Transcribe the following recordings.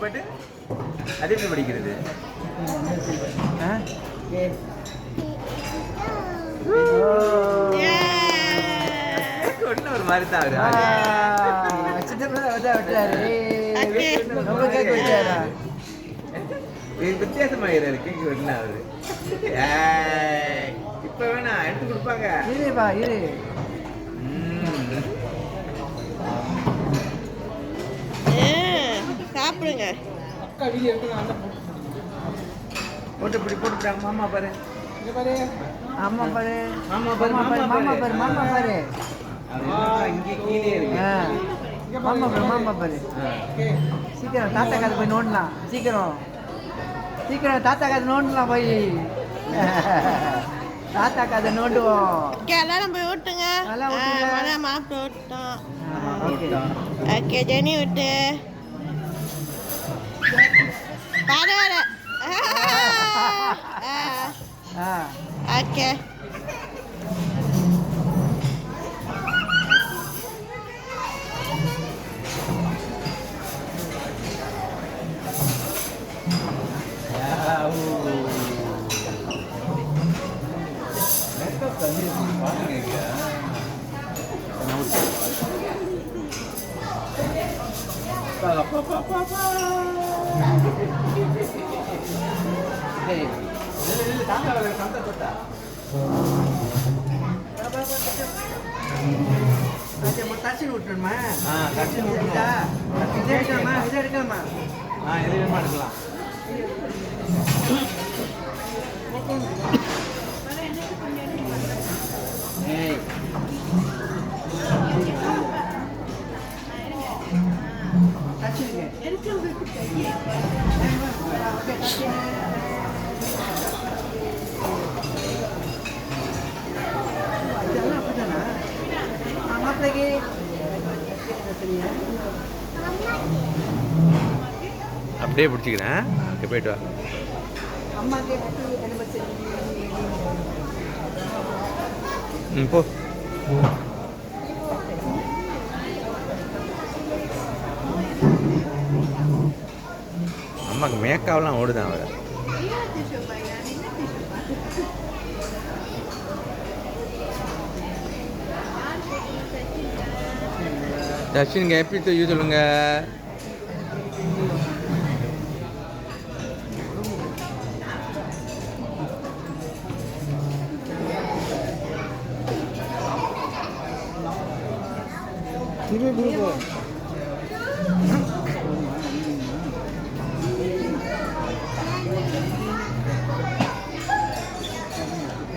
பாட்டு அது எப்படி படிக்கிறது? ஒரு மாதிரி தான் வித்தியாசமாகிறாரு கேக்கு வெட்டினா அவரு. இப்ப வேணா எடுத்து கொடுப்பாங்க. சாப்பிடுங்க. போட்டு இப்படி போட்டுட்டாங்க. மாமா பாரு, மாமா பாரு, மாமா பாரு, மாமா பாரு, மாமா பாரு. இங்கே கீழே இருக்கு. மாமா பாரு, மாமா பாரு. சீக்கிரம் தாத்தா காது போய் நோண்டலாம். சீக்கிரம் தாத்தா காது நோண்டலாம் போய். தாத்தா காதை நோண்டுவோம். எல்லாரும் போய் விட்டுங்க. மாப்பிட்டு விட்டோம். ஓகே ஜெனி விட்டு பரவாயில்ல. ஓகே தச்சின் விட்டுருமா? தச்சின் விட்டுட்டா இதை எடுக்கலாமா? இதை எடுக்கலாமா? எது வேணுமா எடுக்கலாம். அப்படியே பிடிச்சிக்கிறேன். போயிட்டு வா. போ. அம்மாக்கு மேக்காவெல்லாம் ஓடுதான் அவரை. தர்ஷினுங்க எப்படி தெரியும் சொல்லுங்க.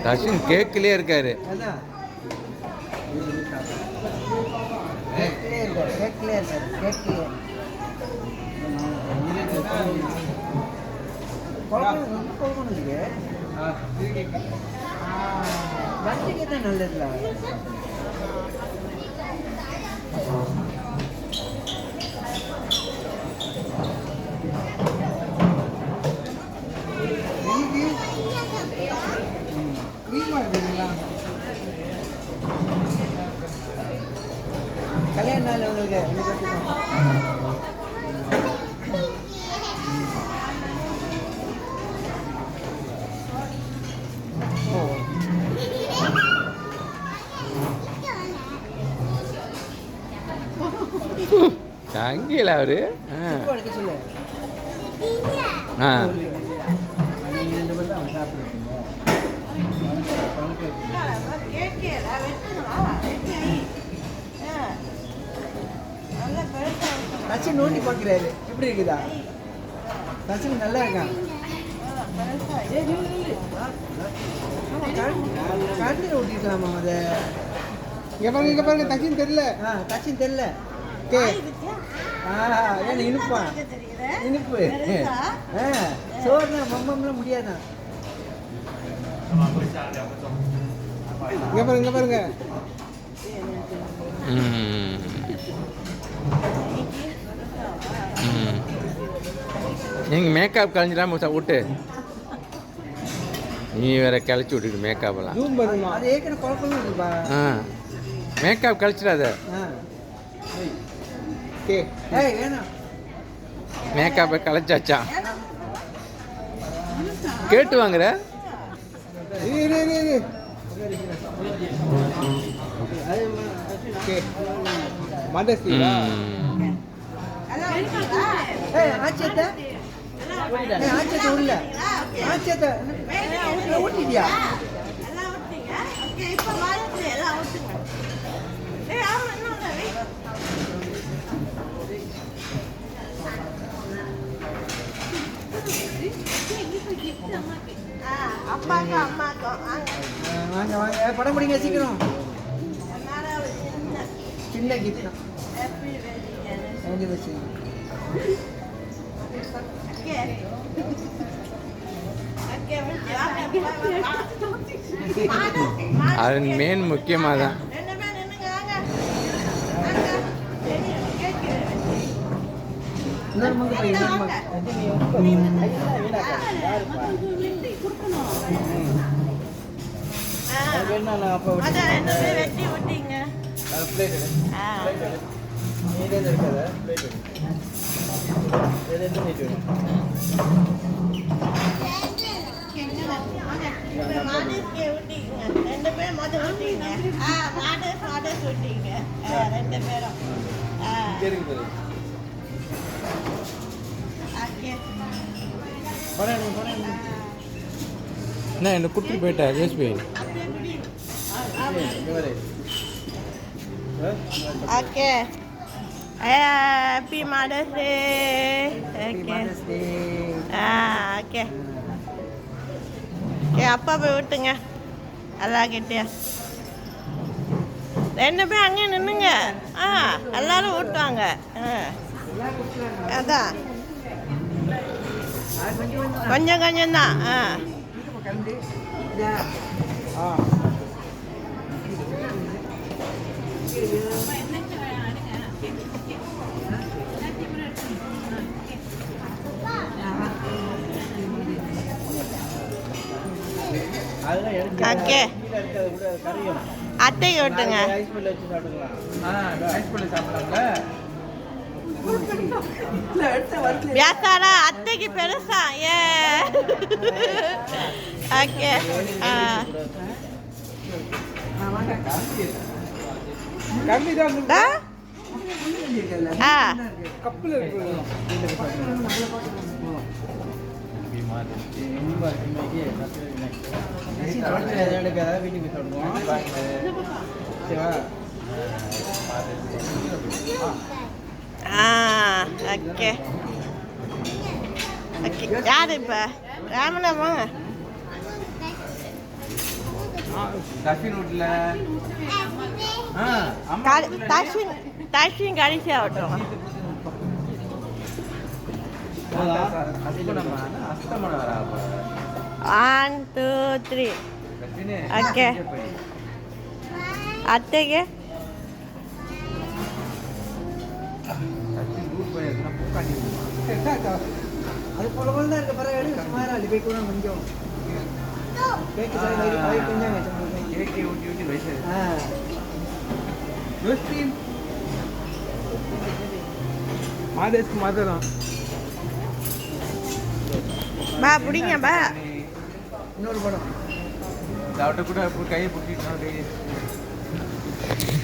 தர்ஷன் கேக்கிலே இருக்காரு. நல்லதுல கல்யாண நாள் உங்களுக்கு தங்கில அவரு. தச்சின் நோண்டி பார்க்குறாரு. எப்படி இருக்குதா? தச்சின் நல்லா இருக்கான். கரண்டில் ஓட்டிக்கலாமா? அதை இங்கே பாருங்க தச்சின் தெரியல. தச்சின் தெரியல. ஏன்னா இனிப்பான் இனிப்பு. சோறுனா மம்மம்லாம் முடியாதான். இங்கே பாருங்க. நீங்கள் மேக்கப் கலைஞ்சிடாம விட்டு நீ வேற கழிச்சு விட்டுட்டு மேக்கப்லாம். அது ஏற்கனவே குழப்பமும் இருக்குப்பா. மேக்கப் கழிச்சிடாத. ஏய் வேணாம். மேக்கப்பை கலைச்சாச்சா கேட்டு வாங்குற ஊட்டிட்டியா வாங்க வாங்க படம் பிடிங்க சீக்கிரம் சின்ன கிஃப்ட் அது மெயின் முக்கியமாக தான் இன்னொரு மங்க போய் வெட்டி விட்டீங்க ரெண்டு பேரும் மொதல் விட்டீங்க மாடஸ் விட்டீங்க ரெண்டு பேரும் என்ன என்ன கொடுத்துட்டு போயிட்டா யோசிப்பே okay happy Mother's Day okay okay okay அப்பா போய் விட்டுங்க எல்லாம் கிட்டே ரெண்டு பேரும் அங்கே நின்னுங்க எல்லாரும் ஊட்டுவாங்க அதான் கொஞ்சம் கொஞ்சம் தான் ஓகே அத்தைக்கு விட்டுங்க வியாசாரா அத்தைக்கு பெருசா ஏ ஓகே ஓகே ஓகே யார் இப்போ ராமனா வாங்க தஸ்வின் கடைசி ஆகட்டும் 1 2 3 ஓகே அத்தைக்கு அது போல போல தான் இருக்க பரவாயில்லை சுமாரா லிபை கூட கொஞ்சம் கேக்கு சார் கொஞ்சம் கேக்கு ஊட்டி ஊட்டி வயசு மாதேஷ்க்கு மாதம் பா பிடிங்க பா இன்னொரு படம் கூட கையை பிடிச்சிட்டு